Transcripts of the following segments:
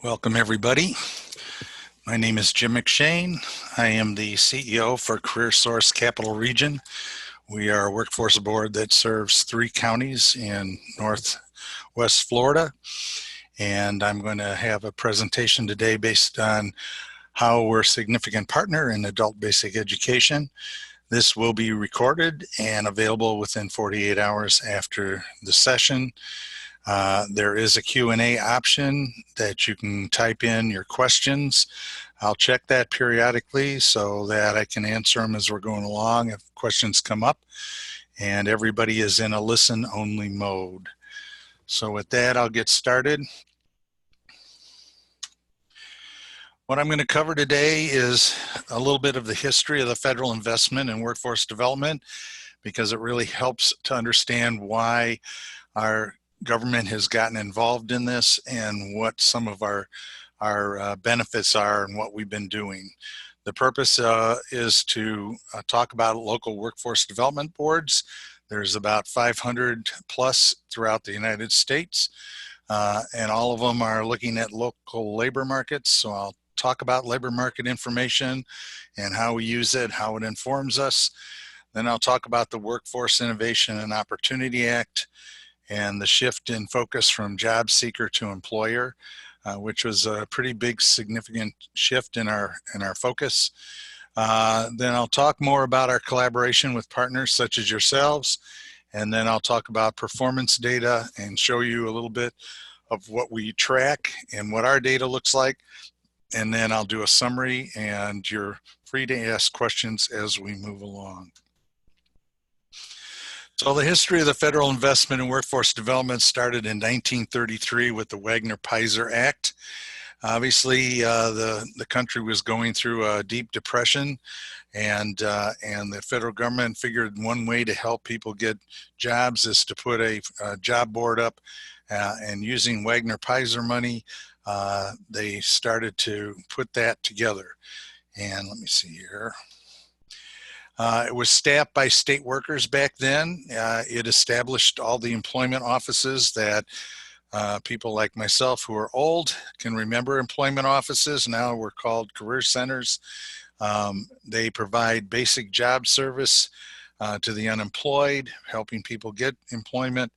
Welcome, everybody. My name is Jim McShane. I am the CEO for CareerSource Capital Region. We are a workforce board that serves 3 counties in Northwest Florida. And I'm going to have a presentation today based on how we're a significant partner in adult basic education. This will be recorded and available within 48 hours after the session. There is a Q&A option that you can type in your questions. I'll check that periodically so that I can answer them as we're going along if questions come up. And everybody is in a listen-only mode. So with that, I'll get started. What I'm going to cover today is a little bit of the history of the federal investment in workforce development, because it really helps to understand why our government has gotten involved in this and what some of our benefits are and what we've been doing. The purpose is to talk about local workforce development boards. There's about 500 plus throughout the United States, and all of them are looking at local labor markets. So I'll talk about labor market information and how we use it, how it informs us. Then I'll talk about the Workforce Innovation and Opportunity Act and the shift in focus from job seeker to employer, which was a pretty big, significant shift in our focus. Then I'll talk more about our collaboration with partners such as yourselves, and then I'll talk about performance data and show you a little bit of what we track and what our data looks like. And then I'll do a summary, and you're free to ask questions as we move along. So the history of the federal investment in workforce development started in 1933 with the Wagner-Peiser Act. Obviously, the country was going through a deep depression, and the federal government figured one way to help people get jobs is to put a job board up, and using Wagner-Peiser money, they started to put that together. And let me see here. It was staffed by state workers back then. It established all the employment offices that people like myself who are old can remember. Employment offices now were called career centers. They provide basic job service to the unemployed, helping people get employment.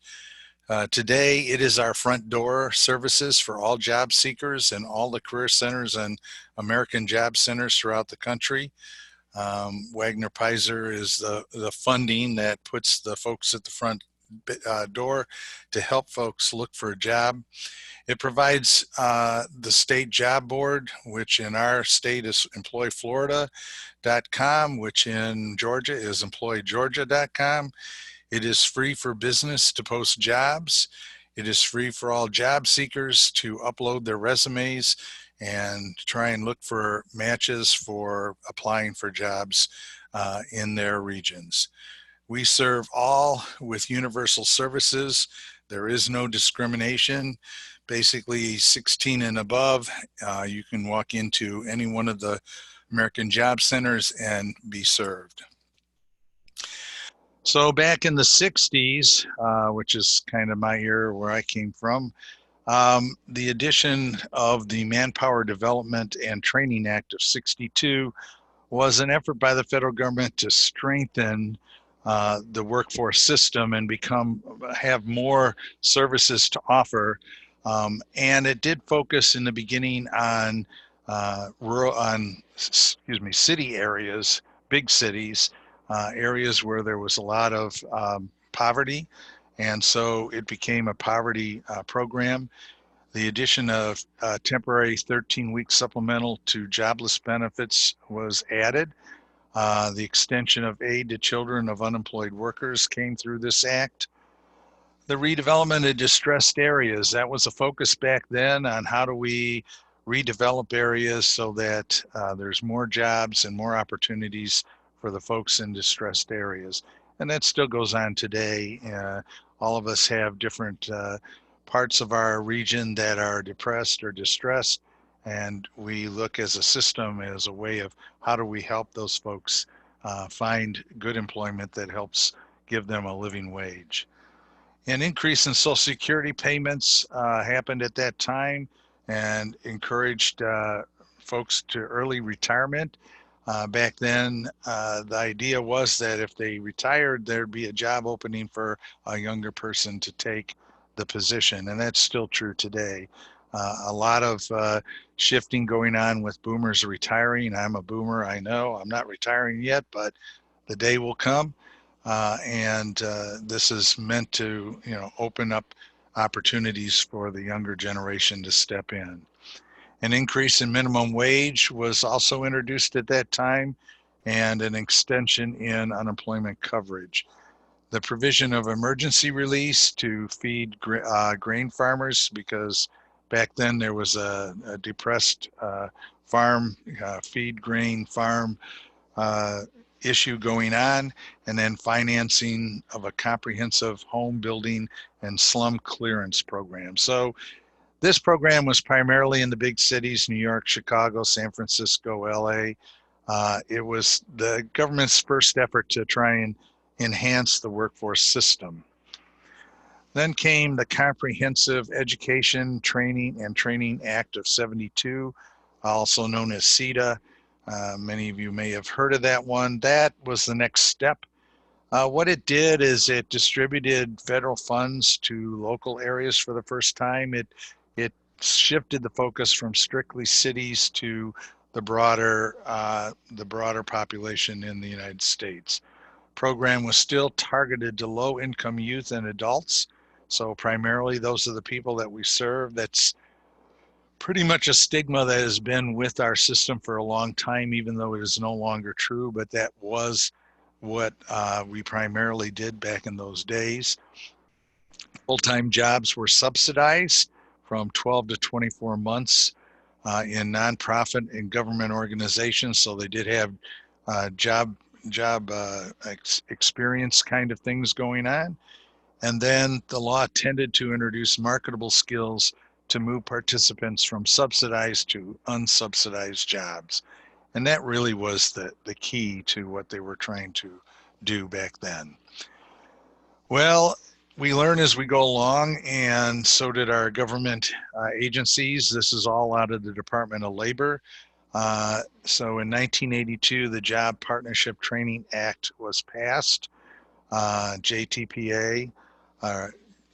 Today, it is our front door services for all job seekers and all the career centers and American job centers throughout the country. Wagner-Peiser is the funding that puts the folks at the front door to help folks look for a job. It provides the state job board, which in our state is employflorida.com, which in Georgia is employgeorgia.com. It is free for business to post jobs. It is free for all job seekers to upload their resumes and try and look for matches for applying for jobs in their regions. We serve all with universal services. There is no discrimination. Basically 16 and above, you can walk into any one of the American Job Centers and be served. So back in the 60s, which is kind of my era where I came from, the addition of the Manpower Development and Training Act of '62 was an effort by the federal government to strengthen the workforce system and have more services to offer. And it did focus in the beginning on city areas, big cities, areas where there was a lot of poverty. And so it became a poverty program. The addition of temporary 13-week supplemental to jobless benefits was added. The extension of aid to children of unemployed workers came through this act. The redevelopment of distressed areas, that was a focus back then on how do we redevelop areas so that there's more jobs and more opportunities for the folks in distressed areas. And that still goes on today. All of us have different parts of our region that are depressed or distressed, and we look as a system as a way of how do we help those folks find good employment that helps give them a living wage. An increase in Social Security payments happened at that time, and encouraged folks to early retirement. Back then, the idea was that if they retired, there'd be a job opening for a younger person to take the position, and that's still true today. A lot of shifting going on with boomers retiring. I'm a boomer, I know. I'm not retiring yet, but the day will come. And this is meant to, open up opportunities for the younger generation to step in. An increase in minimum wage was also introduced at that time, and an extension in unemployment coverage. The provision of emergency release to feed grain farmers, because back then there was a depressed farm, feed grain farm uh, issue going on, and then financing of a comprehensive home building and slum clearance program. So this program was primarily in the big cities, New York, Chicago, San Francisco, LA. It was the government's first effort to try and enhance the workforce system. Then came the Comprehensive Education, Training, and Training Act of 72, also known as CETA. Many of you may have heard of that one. That was the next step. What it did is it distributed federal funds to local areas for the first time. It shifted the focus from strictly cities to the broader population in the United States. Program was still targeted to low-income youth and adults. So primarily those are the people that we serve. That's pretty much a stigma that has been with our system for a long time, even though it is no longer true, but that was what we primarily did back in those days. Full-time jobs were subsidized from 12 to 24 months in nonprofit and government organizations. So they did have job experience kind of things going on. And then the law tended to introduce marketable skills to move participants from subsidized to unsubsidized jobs. And that really was the key to what they were trying to do back then. Well, we learn as we go along, and so did our government agencies. This is all out of the Department of Labor. So in 1982, the Job Partnership Training Act was passed, JTPA,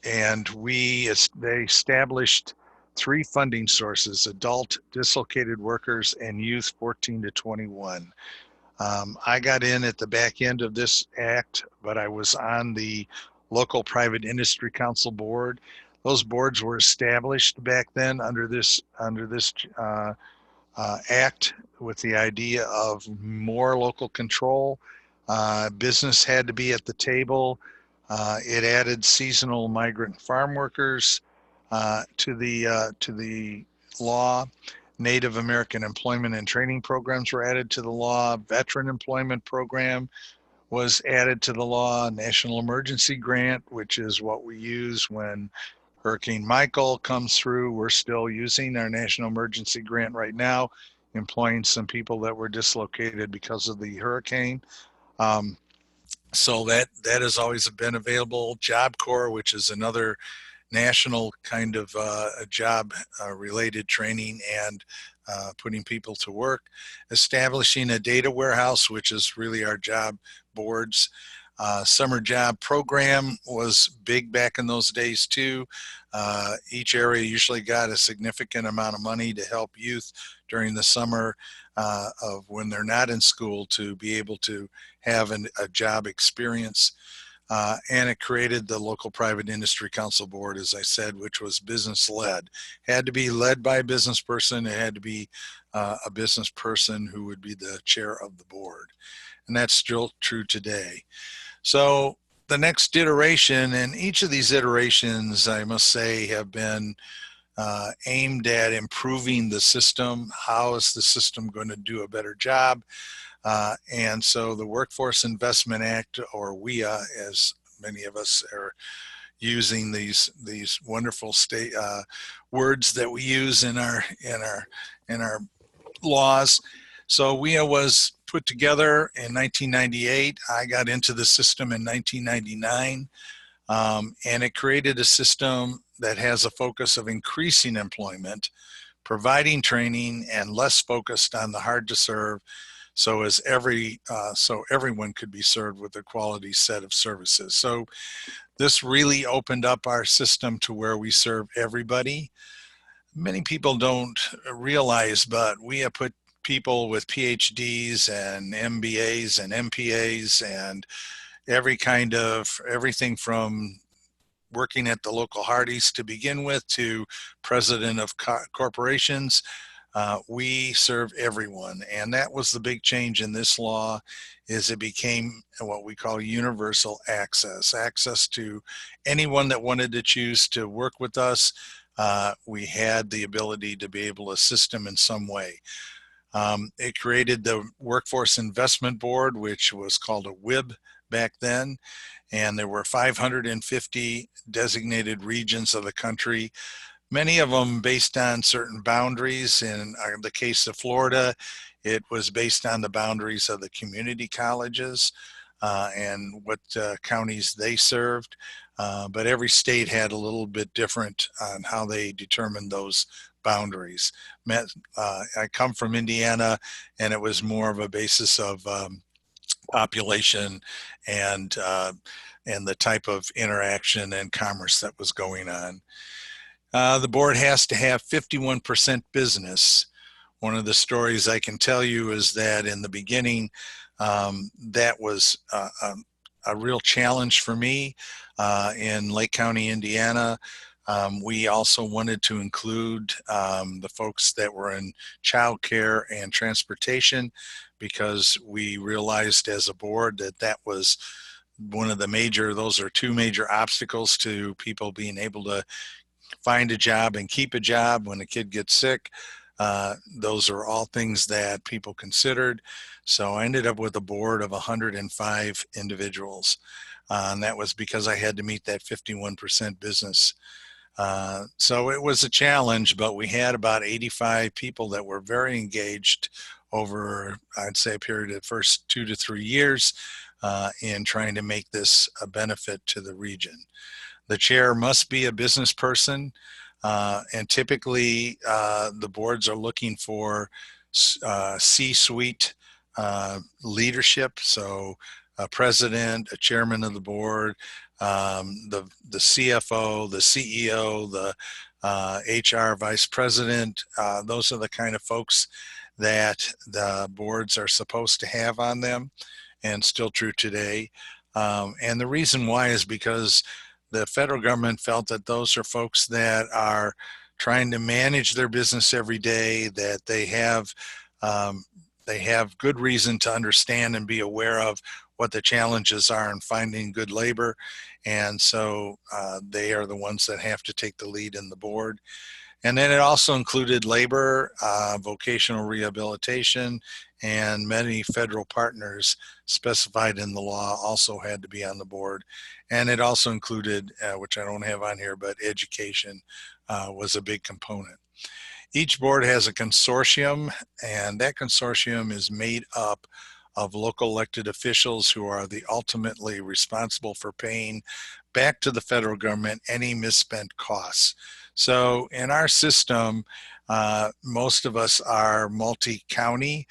and they established three funding sources: adult dislocated workers and youth 14 to 21. I got in at the back end of this act, but I was on the local private industry council board. Those boards were established back then under this act with the idea of more local control. Business had to be at the table. It added seasonal migrant farm workers to the law. Native American employment and training programs were added to the law. Veteran employment program was added to the law. National Emergency Grant, which is what we use when Hurricane Michael comes through. We're still using our National Emergency Grant right now, employing some people that were dislocated because of the hurricane. So that has always been available. Job Corps, which is another national kind of job related training and putting people to work. Establishing a data warehouse, which is really our job boards. Summer job program was big back in those days too. Each area usually got a significant amount of money to help youth during the summer of when they're not in school to be able to have a job experience. And it created the local private industry council board, as I said, which was business led. Had to be led by a business person. It had to be a business person who would be the chair of the board. And that's still true today. So the next iteration, and each of these iterations, I must say, have been aimed at improving the system. How is the system going to do a better job? And so the Workforce Investment Act, or WIA, as many of us are using these wonderful words that we use in our laws. So WIA was put together in 1998. I got into the system in 1999, and it created a system that has a focus of increasing employment, providing training, and less focused on the hard to serve, so so everyone could be served with a quality set of services. So this really opened up our system to where we serve everybody. Many people don't realize, but we have put people with PhDs and MBAs and MPAs and everything from working at the local Hardee's to begin with to president of corporations. We serve everyone, and that was the big change in this law. Is it became what we call universal access to anyone that wanted to choose to work with us. We had the ability to be able to assist them in some way. It created the Workforce Investment Board, which was called a WIB back then, and there were 550 designated regions of the country, many of them based on certain boundaries. In the case of Florida, it was based on the boundaries of the community colleges and what counties they served. But every state had a little bit different on how they determined those boundaries. I come from Indiana, and it was more of a basis of population and uh, and the type of interaction and commerce that was going on. The board has to have 51% business. One of the stories I can tell you is that in the beginning, that was a real challenge for me in Lake County, Indiana. We also wanted to include the folks that were in childcare and transportation, because we realized as a board that that was those are two major obstacles to people being able to find a job and keep a job when a kid gets sick. Those are all things that people considered. So I ended up with a board of 105 individuals. And that was because I had to meet that 51% business. So it was a challenge, but we had about 85 people that were very engaged over, I'd say, a period of the first 2 to 3 years in trying to make this a benefit to the region. The chair must be a business person, and typically the boards are looking for C-suite leadership. So a president, a chairman of the board, the CFO, the CEO, the HR vice president. Those are the kind of folks that the boards are supposed to have on them, and still true today. And the reason why is because the federal government felt that those are folks that are trying to manage their business every day, that they have good reason to understand and be aware of what the challenges are in finding good labor. And so they are the ones that have to take the lead in the board. And then it also included labor, vocational rehabilitation, and many federal partners specified in the law also had to be on the board. And it also included, which I don't have on here, but education was a big component. Each board has a consortium, and that consortium is made up of local elected officials who are ultimately responsible for paying back to the federal government any misspent costs. So in our system, most of us are multi-county.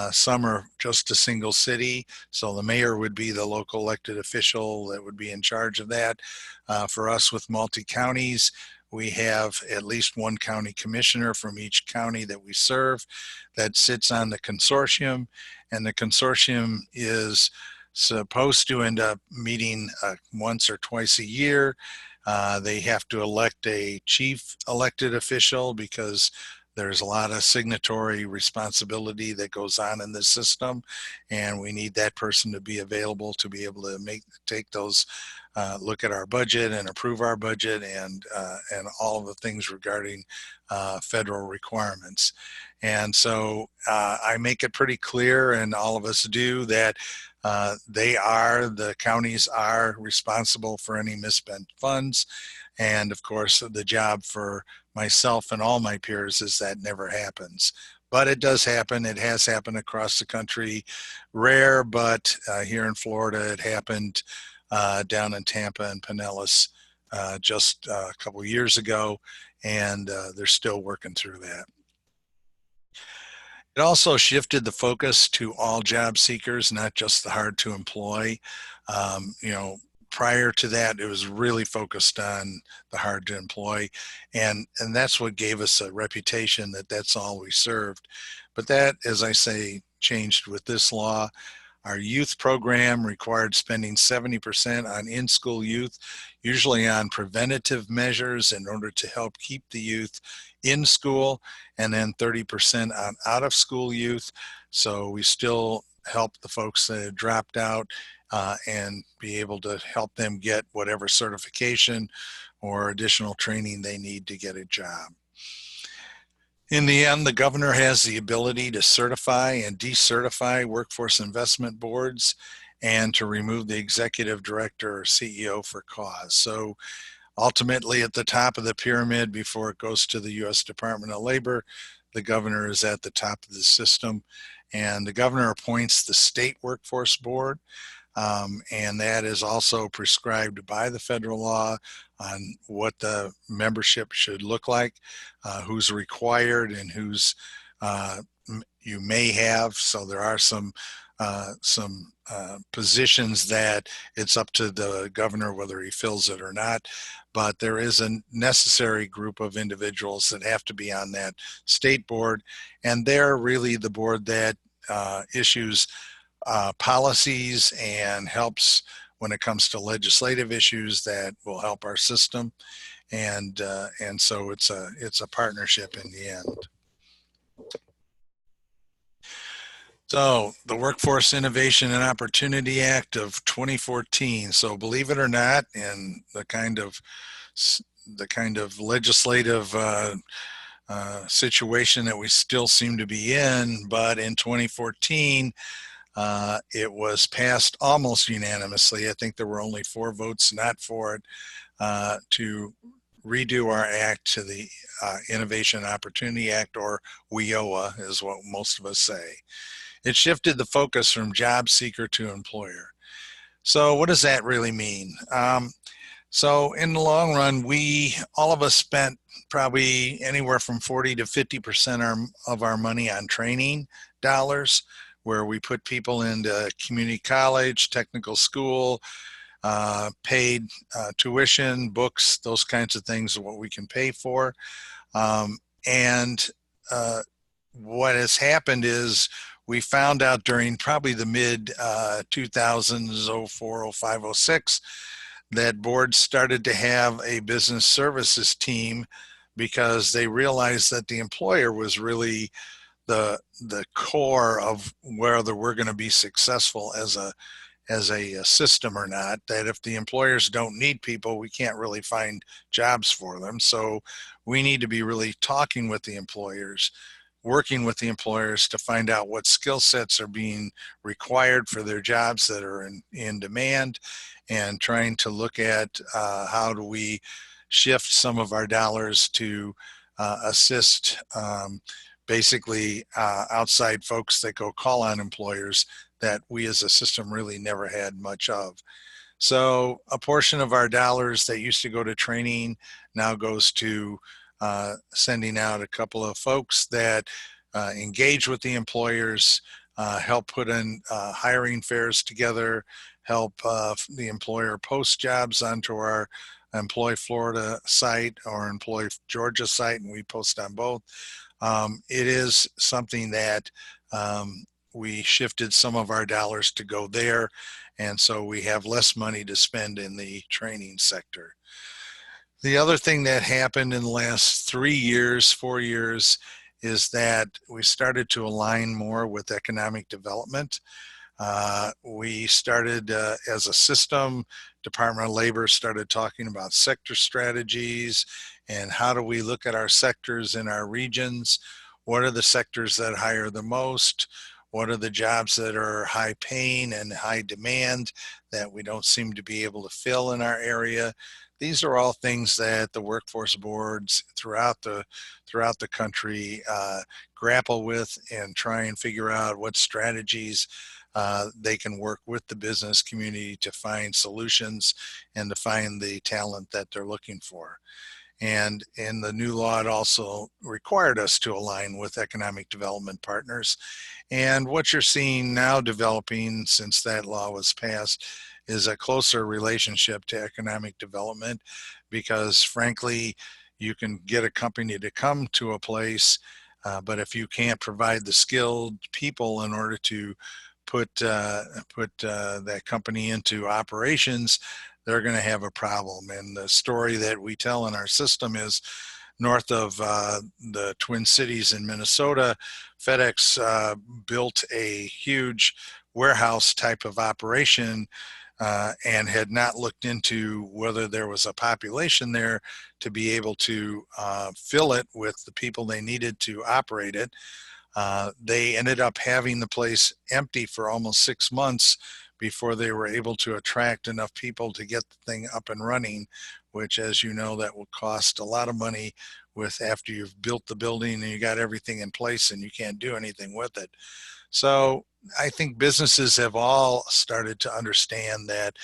Some are just a single city. So the mayor would be the local elected official that would be in charge of that. For us with multi-counties, we have at least one county commissioner from each county that we serve that sits on the consortium. And the consortium is supposed to end up meeting once or twice a year. They have to elect a chief elected official because there's a lot of signatory responsibility that goes on in this system, and we need that person to be available to be able to take those, look at our budget and approve our budget, and all of the things regarding federal requirements. And so I make it pretty clear, and all of us do, that the counties are responsible for any misspent funds. And of course, the job for myself and all my peers is that never happens. But it does happen. It has happened across the country. Rare, but here in Florida, it happened down in Tampa and Pinellas just a couple of years ago, and they're still working through that. It also shifted the focus to all job seekers, not just the hard to employ. You know, prior to that, it was really focused on the hard to employ, and that's what gave us a reputation that that's all we served. But that, as I say, changed with this law. Our youth program required spending 70% on in-school youth, usually on preventative measures in order to help keep the youth in school, and then 30% on out-of-school youth. So we still help the folks that had dropped out and be able to help them get whatever certification or additional training they need to get a job. In the end, the governor has the ability to certify and decertify workforce investment boards and to remove the executive director or CEO for cause. So ultimately, at the top of the pyramid, before it goes to the U.S. Department of Labor, the governor is at the top of the system, and the governor appoints the state workforce board. And that is also prescribed by the federal law on what the membership should look like, who's required and who's you may have. So there are some positions that it's up to the governor whether he fills it or not. But there is a necessary group of individuals that have to be on that state board, and they're really the board that issues policies and helps when it comes to legislative issues that will help our system, and so it's a partnership in the end. So the Workforce Innovation and Opportunity Act of 2014. So believe it or not, in the kind of legislative situation that we still seem to be in, but in 2014. It was passed almost unanimously. I think there were only 4 votes not for it, to redo our act to the Innovation and Opportunity Act, or WIOA is what most of us say. It shifted the focus from job seeker to employer. So what does that really mean? So in the long run, all of us spent probably anywhere from 40 to 50% of our money on training dollars, where we put people into community college, technical school, paid tuition, books, those kinds of things are what we can pay for. And what has happened is we found out during probably the mid 2000s, 04, 05, 06, that boards started to have a business services team because they realized that the employer was really the core of whether we're going to be successful as a system or not. That if the employers don't need people, we can't really find jobs for them. So we need to be really talking with the employers, working with the employers to find out what skill sets are being required for their jobs that are in demand, and trying to look at how do we shift some of our dollars to assist basically outside folks that go call on employers that we as a system really never had much of. So a portion of our dollars that used to go to training now goes to sending out a couple of folks that engage with the employers, help put in hiring fairs together, help the employer post jobs onto our Employ Florida site or Employ Georgia site, and we post on both. It is something that we shifted some of our dollars to go there, and so we have less money to spend in the training sector. The other thing that happened in the last 3 years, 4 years, is that we started to align more with economic development. We started as a system, Department of Labor started talking about sector strategies and how do we look at our sectors in our regions. What are the sectors that hire the most? What are the jobs that are high paying and high demand that we don't seem to be able to fill in our area? These are all things that the workforce boards throughout the country grapple with and try and figure out what strategies they can work with the business community to find solutions and to find the talent that they're looking for. And in the new law, it also required us to align with economic development partners. And what you're seeing now developing since that law was passed is a closer relationship to economic development, because frankly, you can get a company to come to a place, but if you can't provide the skilled people in order to put that company into operations, they're going to have a problem. And the story that we tell in our system is north of the Twin Cities in Minnesota, FedEx built a huge warehouse type of operation and had not looked into whether there was a population there to be able to fill it with the people they needed to operate it. They ended up having the place empty for almost 6 months before they were able to attract enough people to get the thing up and running, which, as you know, that will cost a lot of money with after you've built the building and you got everything in place and you can't do anything with it. So I think businesses have all started to understand that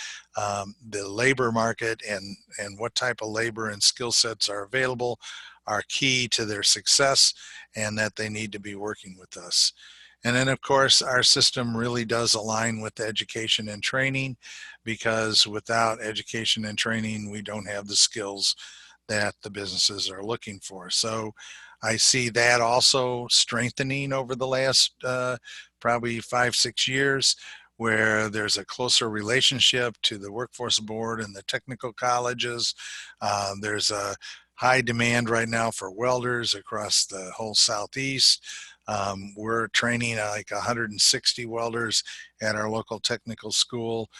the labor market and what type of labor and skill sets are available are key to their success, and that they need to be working with us. And then, of course, our system really does align with education and training, because without education and training, we don't have the skills that the businesses are looking for. So I see that also strengthening over the last probably 5, 6 years, where there's a closer relationship to the workforce board and the technical colleges. There's a high demand right now for welders across the whole Southeast. We're training like 160 welders at our local technical school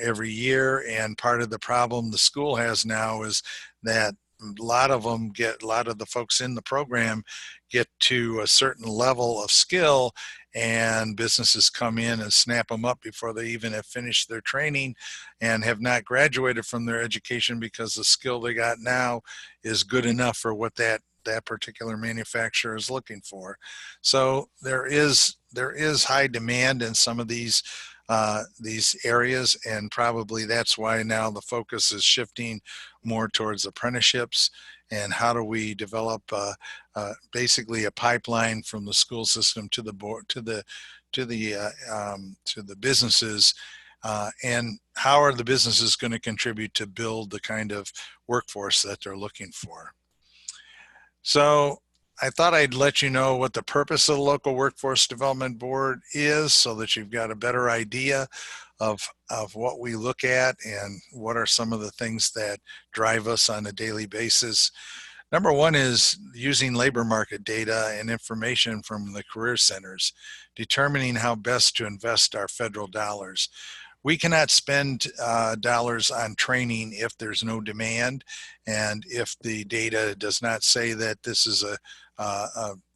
every year. And part of the problem the school has now is that a lot of the folks in the program get to a certain level of skill, and businesses come in and snap them up before they even have finished their training and have not graduated from their education, because the skill they got now is good enough for what that particular manufacturer is looking for. So there is high demand in some of these areas, and probably that's why now the focus is shifting more towards apprenticeships and how do we develop basically a pipeline from the school system to the board to the businesses, and how are the businesses going to contribute to build the kind of workforce that they're looking for. So I thought I'd let you know what the purpose of the Local Workforce Development Board is, so that you've got a better idea of what we look at and what are some of the things that drive us on a daily basis. Number one is using labor market data and information from the career centers, determining how best to invest our federal dollars. We cannot spend dollars on training if there's no demand, and if the data does not say that this is a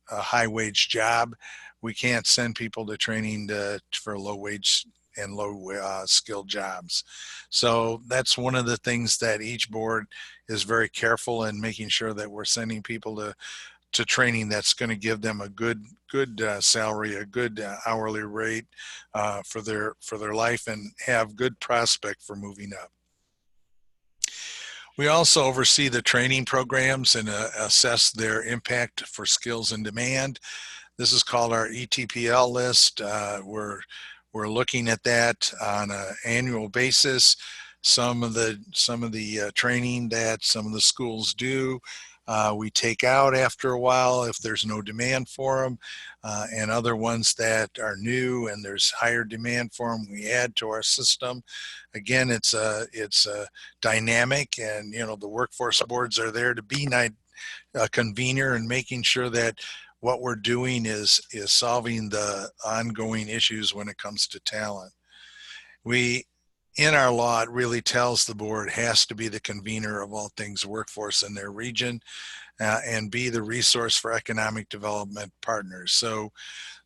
high wage job. We can't send people to training for low wage and low skilled jobs. So that's one of the things that each board is very careful in making sure that we're sending people to training that's going to give them a good salary, a good hourly rate for their life, and have good prospect for moving up. We also oversee the training programs and assess their impact for skills and demand. This is called our ETL list. We're looking at that on an annual basis. Some of the training that some of the schools do, we take out after a while if there's no demand for them, and other ones that are new and there's higher demand for them, we add to our system. Again, it's a dynamic, and the workforce boards are there to be a convener and making sure that what we're doing is solving the ongoing issues when it comes to talent. In our law, it really tells the board has to be the convener of all things workforce in their region, and be the resource for economic development partners. So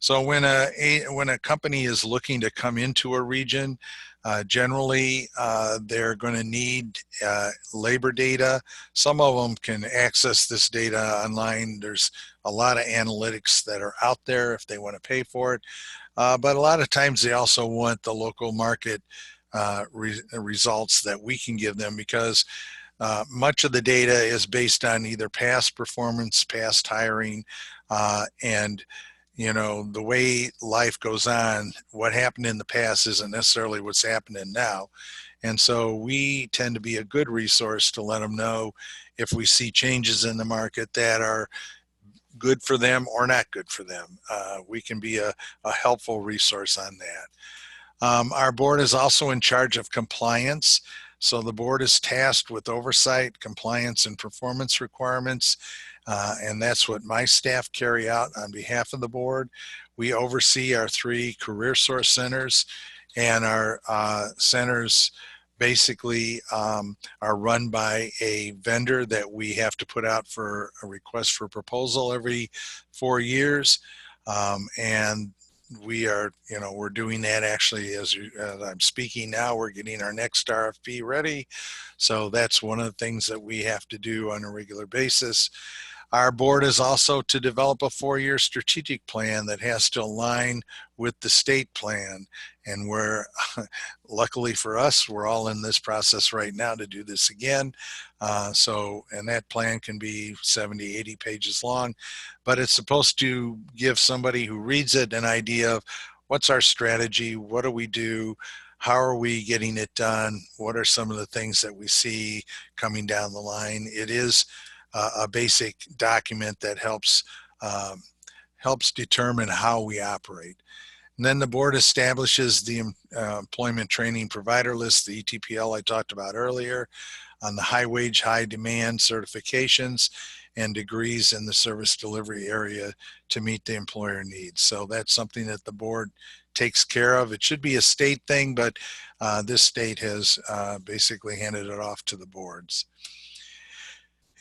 when a company is looking to come into a region, Generally, they're going to need labor data. Some of them can access this data online. There's a lot of analytics that are out there if they want to pay for it. But a lot of times they also want the local market results that we can give them, because much of the data is based on either past performance, past hiring, and the way life goes on, what happened in the past isn't necessarily what's happening now. And so we tend to be a good resource to let them know if we see changes in the market that are good for them or not good for them. We can be a helpful resource on that. Our board is also in charge of compliance. So the board is tasked with oversight, compliance, and performance requirements. And that's what my staff carry out on behalf of the board. We oversee our 3 career source centers, and our centers basically are run by a vendor that we have to put out for a request for proposal every 4 years. And we are, we're doing that actually as I'm speaking now. We're getting our next RFP ready. So that's one of the things that we have to do on a regular basis. Our board is also to develop a 4-year strategic plan that has to align with the state plan. And we're, luckily for us, we're all in this process right now to do this again. And that plan can be 70, 80 pages long, but it's supposed to give somebody who reads it an idea of what's our strategy, what do we do, how are we getting it done, what are some of the things that we see coming down the line. It is a basic document that helps determine how we operate. And then the board establishes the employment training provider list, the ETPL I talked about earlier, on the high wage, high demand certifications and degrees in the service delivery area to meet the employer needs. So that's something that the board takes care of. It should be a state thing, but this state has basically handed it off to the boards.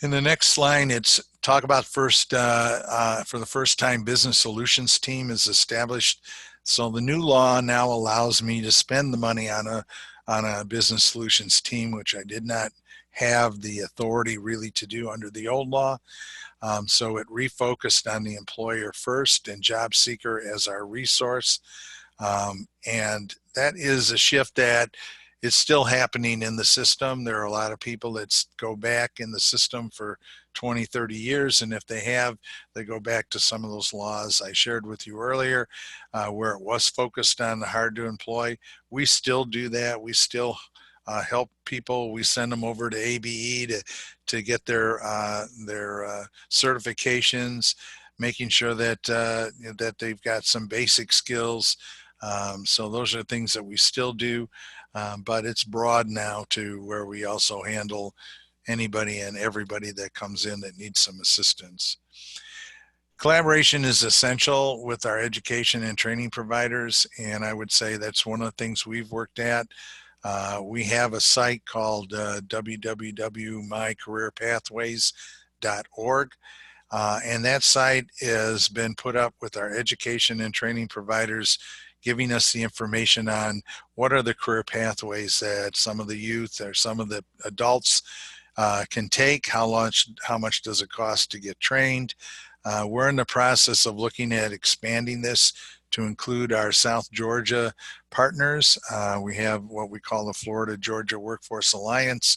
In the next line, it's talk about for the first time business solutions team is established. So the new law now allows me to spend the money on a business solutions team, which I did not have the authority really to do under the old law. So it refocused on the employer first and job seeker as our resource. And that is a shift that is still happening in the system. There are a lot of people that go back in the system for 20, 30 years. And if they have, they go back to some of those laws I shared with you earlier, where it was focused on the hard to employ. We still do that. We still help people. We send them over to ABE to get their certifications, making sure that that they've got some basic skills. So those are things that we still do, but it's broad now to where we also handle anybody and everybody that comes in that needs some assistance. Collaboration is essential with our education and training providers, and I would say that's one of the things we've worked at. We have a site called www.mycareerpathways.org. And that site has been put up with our education and training providers, giving us the information on what are the career pathways that some of the youth or some of the adults can take, how much does it cost to get trained. We're in the process of looking at expanding this to include our South Georgia partners. We have what we call the Florida Georgia Workforce Alliance.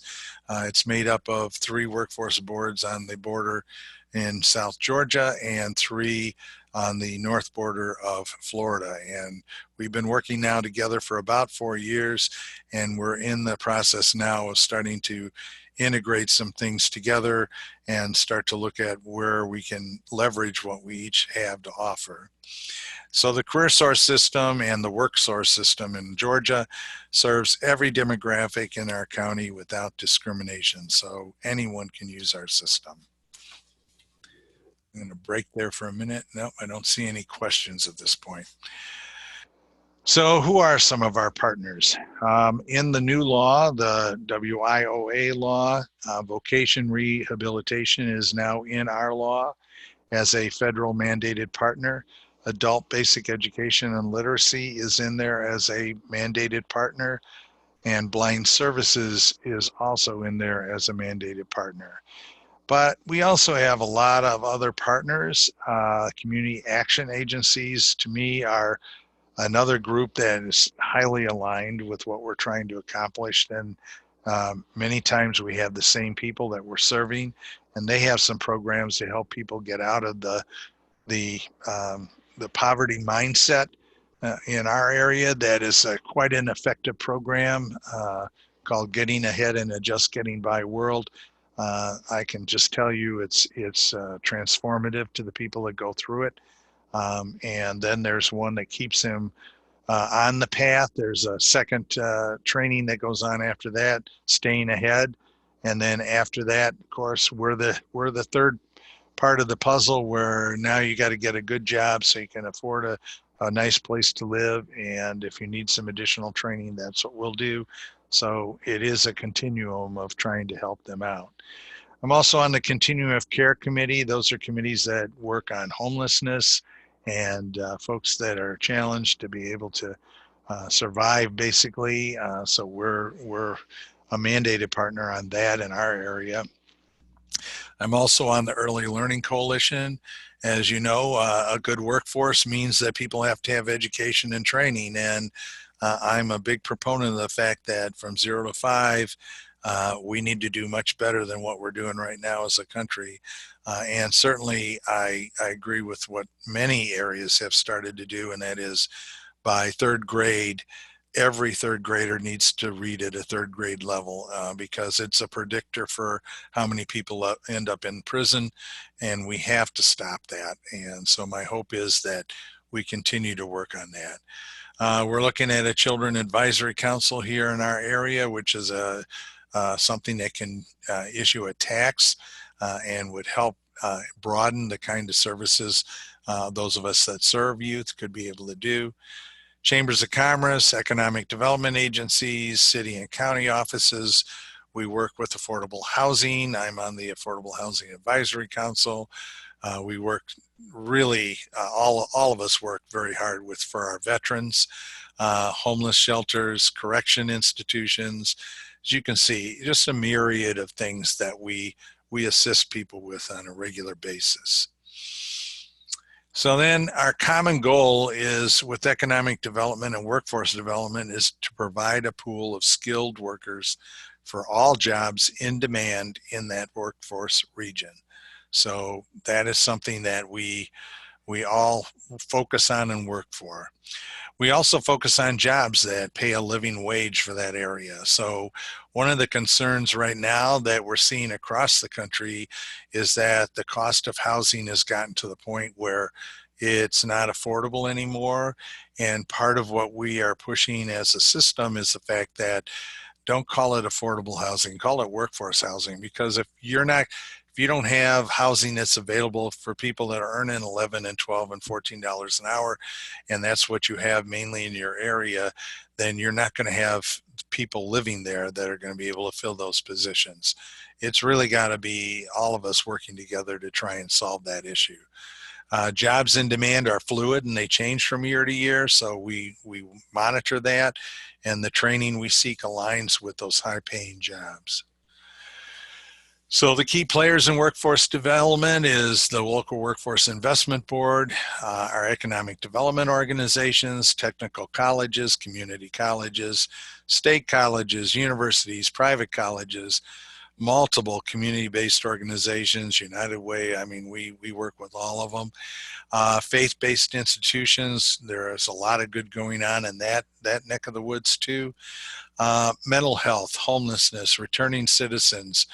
It's made up of 3 workforce boards on the border in South Georgia and 3 on the north border of Florida. And we've been working now together for about 4 years, and we're in the process now of starting to integrate some things together and start to look at where we can leverage what we each have to offer. So the career source system and the work source system in Georgia serves every demographic in our county without discrimination. So anyone can use our system. I'm going to break there for a minute. No, I don't see any questions at this point. So who are some of our partners? In the new law, the WIOA law, vocation rehabilitation is now in our law as a federal mandated partner. Adult Basic Education and Literacy is in there as a mandated partner, and Blind Services is also in there as a mandated partner. But we also have a lot of other partners. Community action agencies, to me, are another group that is highly aligned with what we're trying to accomplish. And many times we have the same people that we're serving, and they have some programs to help people get out of the poverty mindset in our area. That is quite an effective program called Getting Ahead in a Just Getting By World. I can just tell you it's transformative to the people that go through it. And then there's one that keeps them on the path. There's a second training that goes on after that, Staying Ahead. And then after that, of course, we're the third part of the puzzle, where now you got to get a good job so you can afford a nice place to live. And if you need some additional training, that's what we'll do. So it is a continuum of trying to help them out. I'm also on the Continuum of Care Committee. Those are committees that work on homelessness and folks that are challenged to be able to survive, basically. So we're a mandated partner on that in our area. I'm also on the Early Learning Coalition. As you know, a good workforce means that people have to have education and training. And I'm a big proponent of the fact that from 0 to 5, we need to do much better than what we're doing right now as a country. And certainly I agree with what many areas have started to do, and that is by third grade, every third grader needs to read at a third grade level because it's a predictor for how many people end up in prison, and we have to stop that. And so my hope is that we continue to work on that. We're looking at a Children Advisory Council here in our area, which is something that can issue a tax and would help broaden the kind of services those of us that serve youth could be able to do. Chambers of Commerce, economic development agencies, city and county offices. We work with affordable housing. I'm on the Affordable Housing Advisory Council. We work really, all of us work very hard for our veterans, homeless shelters, correction institutions. As you can see, just a myriad of things that we assist people with on a regular basis. So then our common goal is, with economic development and workforce development, is to provide a pool of skilled workers for all jobs in demand in that workforce region. So that is something that we all focus on and work for. We also focus on jobs that pay a living wage for that area. So one of the concerns right now that we're seeing across the country is that the cost of housing has gotten to the point where it's not affordable anymore. And part of what we are pushing as a system is the fact that don't call it affordable housing, call it workforce housing. Because if you don't have housing that's available for people that are earning $11 and $12 and $14 an hour, and that's what you have mainly in your area, then you're not going to have people living there that are going to be able to fill those positions. It's really got to be all of us working together to try and solve that issue. Jobs in demand are fluid and they change from year to year, so we monitor that, and the training we seek aligns with those high-paying jobs. So the key players in workforce development is the local workforce investment board, our economic development organizations, technical colleges, community colleges, state colleges, universities, private colleges, multiple community-based organizations, United Way. I mean, we work with all of them. Faith-based institutions, there is a lot of good going on in that neck of the woods too. Mental health, homelessness, returning citizens,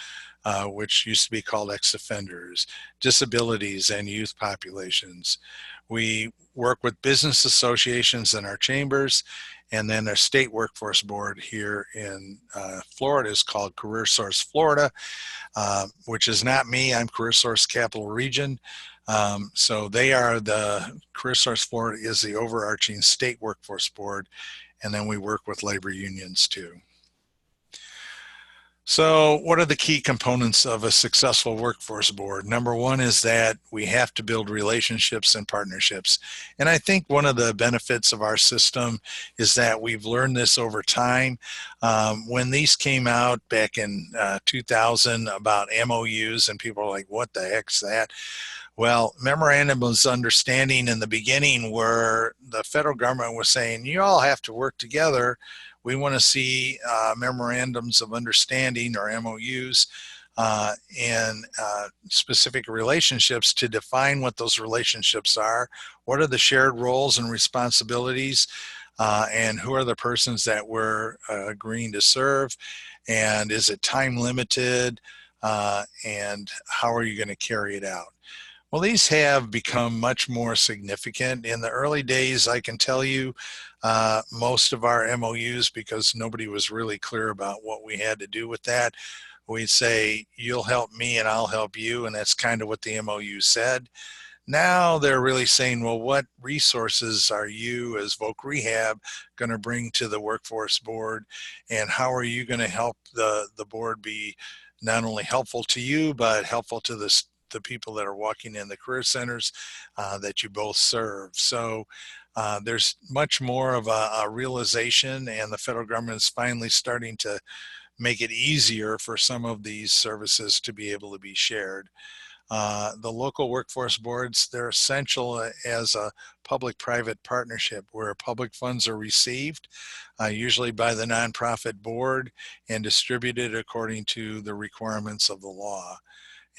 which used to be called ex-offenders, disabilities, and youth populations. We work with business associations in our chambers, and then our state workforce board here in Florida is called Career Source Florida, which is not me. I'm Career Source Capital Region. So they are Career Source Florida is the overarching state workforce board, and then we work with labor unions too. So, what are the key components of a successful workforce board? Number one is that we have to build relationships and partnerships. And I think one of the benefits of our system is that we've learned this over time. When these came out back in 2000 about MOUs, and people are like, what the heck's that? Well, memorandums of understanding in the beginning where the federal government was saying, you all have to work together. We want to see memorandums of understanding or MOUs and specific relationships to define what those relationships are. What are the shared roles and responsibilities? And who are the persons that we're agreeing to serve? And is it time limited? And how are you going to carry it out? Well, these have become much more significant. In the early days, I can tell you most of our MOUs, because nobody was really clear about what we had to do with that, we'd say, you'll help me and I'll help you. And that's kind of what the MOU said. Now they're really saying, well, what resources are you as Voc Rehab going to bring to the workforce board? And how are you going to help the board be not only helpful to you, but helpful to the people that are walking in the career centers that you both serve? So there's much more of a realization, and the federal government is finally starting to make it easier for some of these services to be able to be shared. The local workforce boards, they're essential as a public-private partnership where public funds are received, usually by the nonprofit board, and distributed according to the requirements of the law.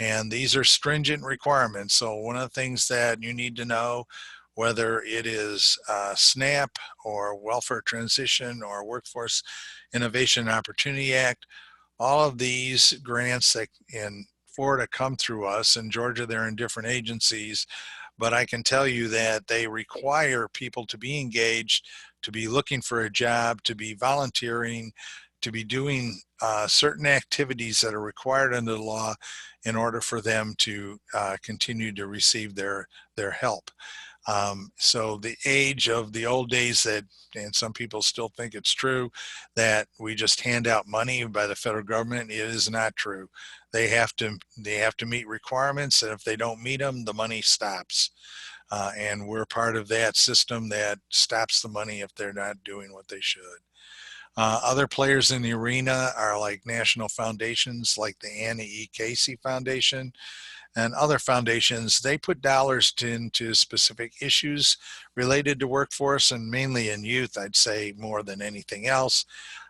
And these are stringent requirements. So one of the things that you need to know, whether it is SNAP or Welfare Transition or Workforce Innovation and Opportunity Act, all of these grants that in Florida come through us. In Georgia, they're in different agencies, but I can tell you that they require people to be engaged, to be looking for a job, to be volunteering, to be doing certain activities that are required under the law in order for them to continue to receive their help. So the age of the old days that, and some people still think it's true, that we just hand out money by the federal government, it is not true. They have to meet requirements, and if they don't meet them, the money stops. And we're part of that system that stops the money if they're not doing what they should. Other players in the arena are like national foundations like the Annie E. Casey Foundation and other foundations. They put dollars into specific issues related to workforce, and mainly in youth, I'd say, more than anything else.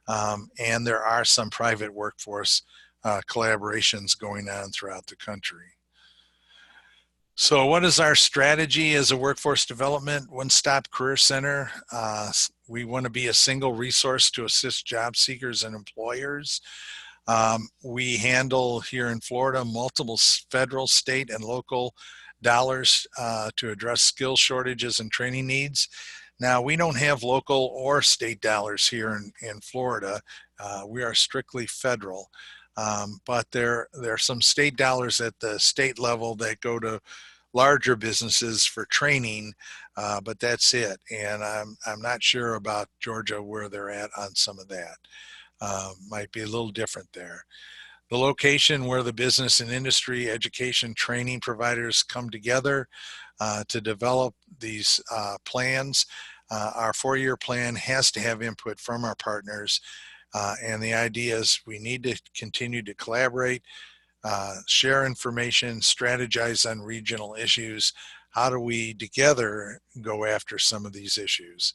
And there are some private workforce collaborations going on throughout the country. So what is our strategy as a workforce development one-stop career center? We want to be a single resource to assist job seekers and employers. We handle here in Florida multiple federal, state, and local dollars to address skill shortages and training needs. Now, we don't have local or state dollars here in Florida. We are strictly federal. But there are some state dollars at the state level that go to larger businesses for training, but that's it. And I'm not sure about Georgia where they're at on some of that. Might be a little different there. The location where the business and industry, education, training providers come together to develop these plans. Our 4-year plan has to have input from our partners. And the idea is we need to continue to collaborate, share information, strategize on regional issues. How do we together go after some of these issues?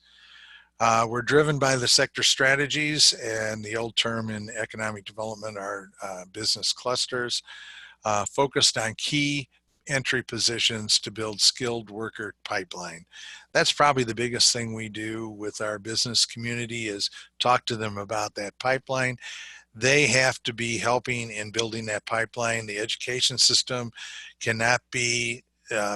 We're driven by the sector strategies, and the old term in economic development are business clusters, focused on key entry positions to build skilled worker pipeline. That's probably the biggest thing we do with our business community is talk to them about that pipeline. They have to be helping in building that pipeline. The education system cannot be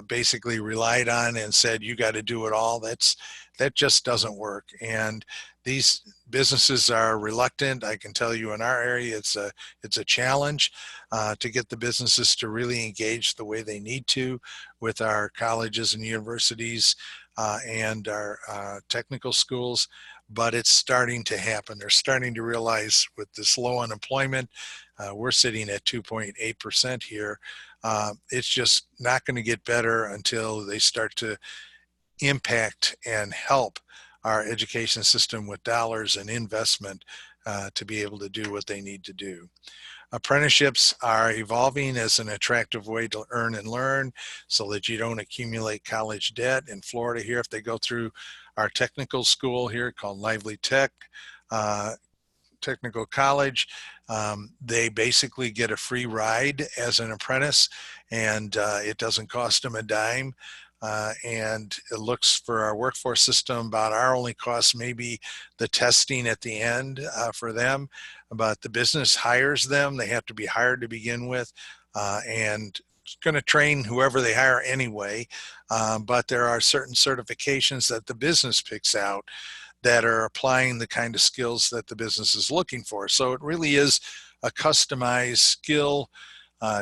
basically relied on and said, you got to do it all. That just doesn't work. And these businesses are reluctant. I can tell you in our area, it's a challenge to get the businesses to really engage the way they need to with our colleges and universities and our technical schools. But it's starting to happen. They're starting to realize with this low unemployment, we're sitting at 2.8% here. It's just not going to get better until they start to impact and help our education system with dollars and investment to be able to do what they need to do. Apprenticeships are evolving as an attractive way to earn and learn so that you don't accumulate college debt. In Florida here, if they go through our technical school here called Lively Tech, technical college, they basically get a free ride as an apprentice, and it doesn't cost them a dime. And it looks for our workforce system about our only cost maybe the testing at the end for them, but the business hires them. They have to be hired to begin with, and it's going to train whoever they hire anyway. But there are certain certifications that the business picks out that are applying the kind of skills that the business is looking for. So it really is a customized skill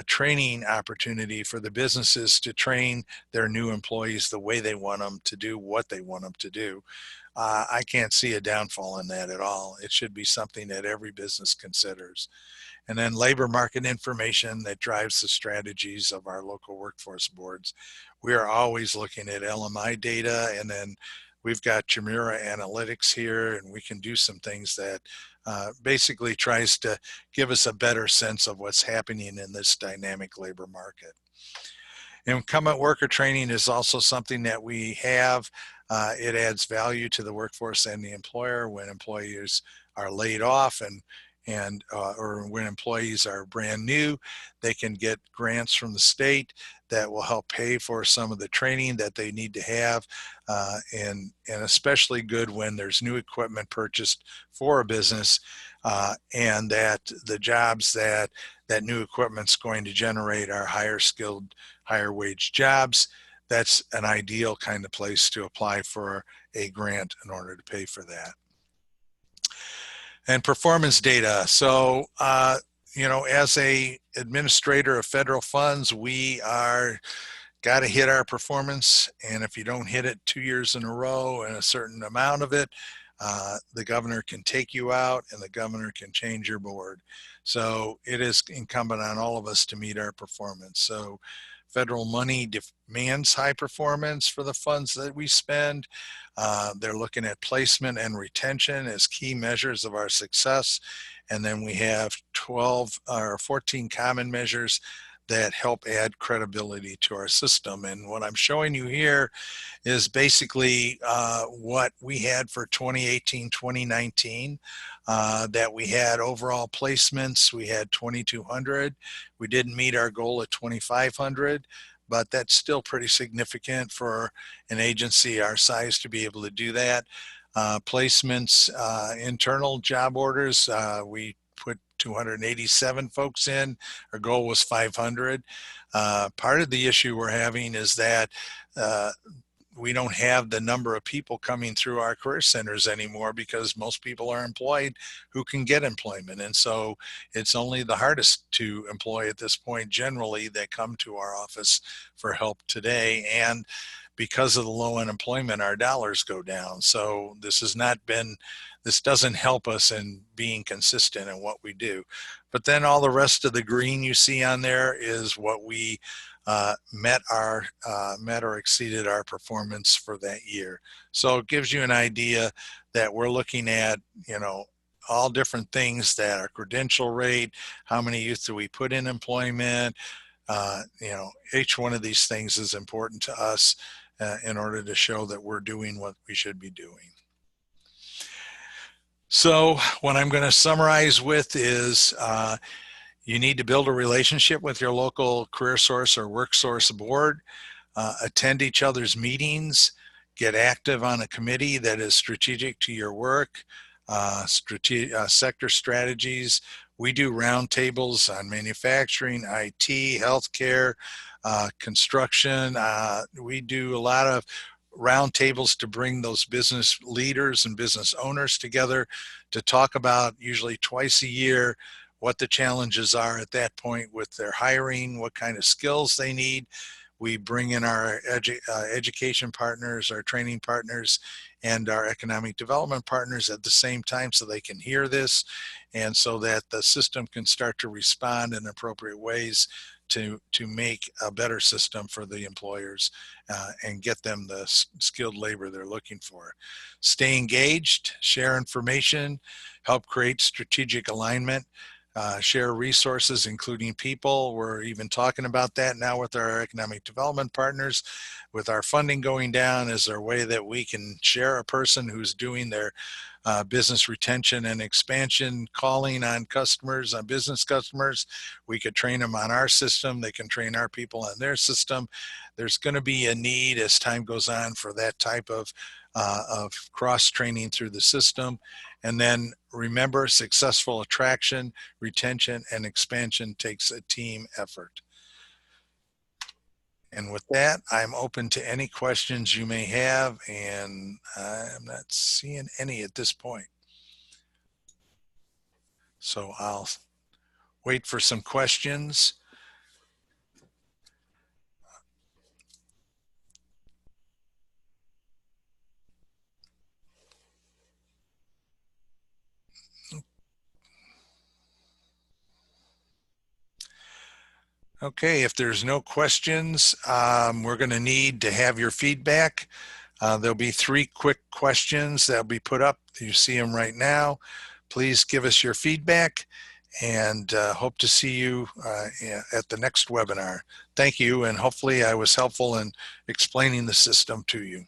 training opportunity for the businesses to train their new employees the way they want them to do what they want them to do. I can't see a downfall in that at all. It should be something that every business considers. And then labor market information that drives the strategies of our local workforce boards. We are always looking at LMI data, and then we've got Jamura Analytics here, and we can do some things that basically tries to give us a better sense of what's happening in this dynamic labor market. Incumbent worker training is also something that we have. It adds value to the workforce and the employer when employees are laid off or when employees are brand new. They can get grants from the state that will help pay for some of the training that they need to have, and especially good when there's new equipment purchased for a business, and that the jobs that new equipment's going to generate are higher skilled, higher wage jobs. That's an ideal kind of place to apply for a grant in order to pay for that. And performance data. So, as a administrator of federal funds, we are got to hit our performance. And if you don't hit it 2 years in a row and a certain amount of it, the governor can take you out and the governor can change your board. So it is incumbent on all of us to meet our performance. So federal money demands high performance for the funds that we spend. They're looking at placement and retention as key measures of our success. And then we have 12 or 14 common measures that help add credibility to our system. And what I'm showing you here is basically what we had for 2018, 2019, that we had overall placements. We had 2,200. We didn't meet our goal at 2,500, but that's still pretty significant for an agency our size to be able to do that. Placements, internal job orders, we put 287 folks in. Our goal was 500. Part of the issue we're having is that we don't have the number of people coming through our career centers anymore because most people are employed who can get employment. And so it's only the hardest to employ at this point generally that come to our office for help today. And because of the low unemployment, our dollars go down. So this doesn't help us in being consistent in what we do. But then all the rest of the green you see on there is what we met or exceeded our performance for that year. So it gives you an idea that we're looking at, all different things that our credential rate, how many youth do we put in employment, each one of these things is important to us in order to show that we're doing what we should be doing. So what I'm going to summarize with is you need to build a relationship with your local career source or work source board, attend each other's meetings, get active on a committee that is strategic to your work, sector strategies We do roundtables on manufacturing, IT, healthcare, construction. We do a lot of roundtables to bring those business leaders and business owners together to talk about, usually twice a year, what the challenges are at that point with their hiring, what kind of skills they need. We bring in our education partners, our training partners, and our economic development partners at the same time so they can hear this and so that the system can start to respond in appropriate ways to make a better system for the employers and get them the skilled labor they're looking for. Stay engaged, share information, help create strategic alignment, share resources, including people. We're even talking about that now with our economic development partners. With our funding going down, is there a way that we can share a person who's doing their business retention and expansion, calling on customers, on business customers? We could train them on our system. They can train our people on their system. There's going to be a need as time goes on for that type of cross training through the system. And then remember, successful attraction, retention, and expansion takes a team effort. And with that, I'm open to any questions you may have, and I'm not seeing any at this point. So I'll wait for some questions. Okay, if there's no questions, we're going to need to have your feedback. There'll be 3 quick questions that'll be put up. You see them right now. Please give us your feedback and hope to see you at the next webinar. Thank you, and hopefully I was helpful in explaining the system to you.